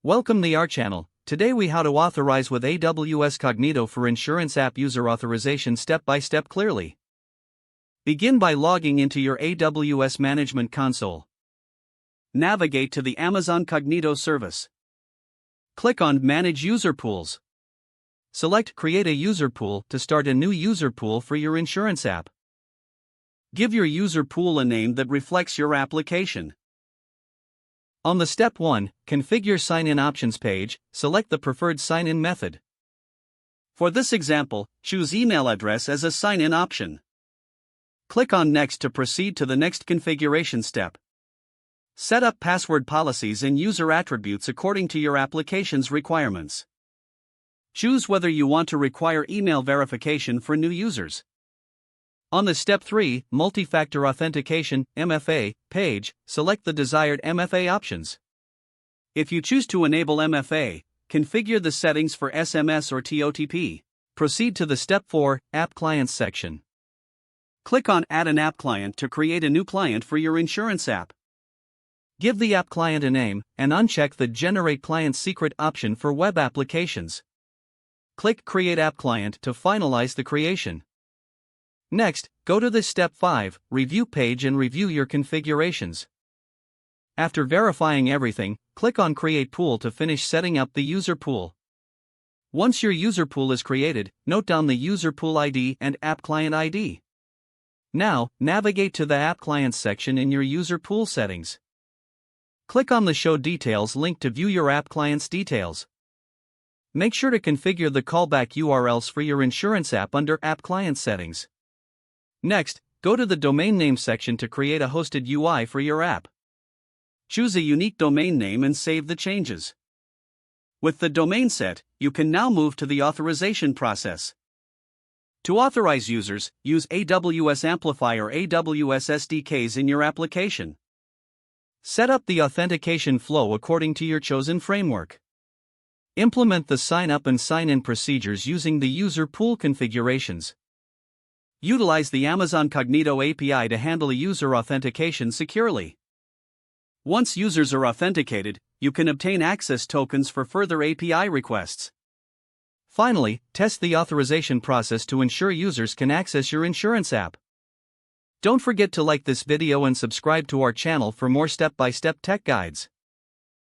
Welcome to our channel. Today we how to authorize with AWS Cognito for insurance app user authorization step by step clearly. Begin by logging into your AWS Management Console. Navigate to the Amazon Cognito service. Click on Manage User Pools. Select Create a User Pool to start a new user pool for your insurance app. Give your user pool a name that reflects your application. On the Step 1, Configure Sign-in Options page, select the preferred sign-in method. For this example, choose email address as a sign-in option. Click on Next to proceed to the next configuration step. Set up password policies and user attributes according to your application's requirements. Choose whether you want to require email verification for new users. On the Step 3, Multi-Factor Authentication (MFA) page, select the desired MFA options. If you choose to enable MFA, configure the settings for SMS or TOTP. Proceed to the Step 4, App Clients section. Click on Add an App Client to create a new client for your insurance app. Give the app client a name, and uncheck the Generate Client Secret option for web applications. Click Create App Client to finalize the creation. Next, go to the Step 5, Review page and review your configurations. After verifying everything, click on Create Pool to finish setting up the user pool. Once your user pool is created, note down the user pool ID and app client ID. Now, navigate to the App Clients section in your user pool settings. Click on the Show Details link to view your app client's details. Make sure to configure the callback URLs for your insurance app under App Client Settings. Next, go to the Domain Name section to create a hosted UI for your app. Choose a unique domain name and save the changes. With the domain set, you can now move to the authorization process. To authorize users, use AWS Amplify or AWS SDKs in your application. Set up the authentication flow according to your chosen framework. Implement the sign-up and sign-in procedures using the user pool configurations. Utilize the Amazon Cognito API to handle user authentication securely. Once users are authenticated, you can obtain access tokens for further API requests. Finally, test the authorization process to ensure users can access your insurance app. Don't forget to like this video and subscribe to our channel for more step-by-step tech guides.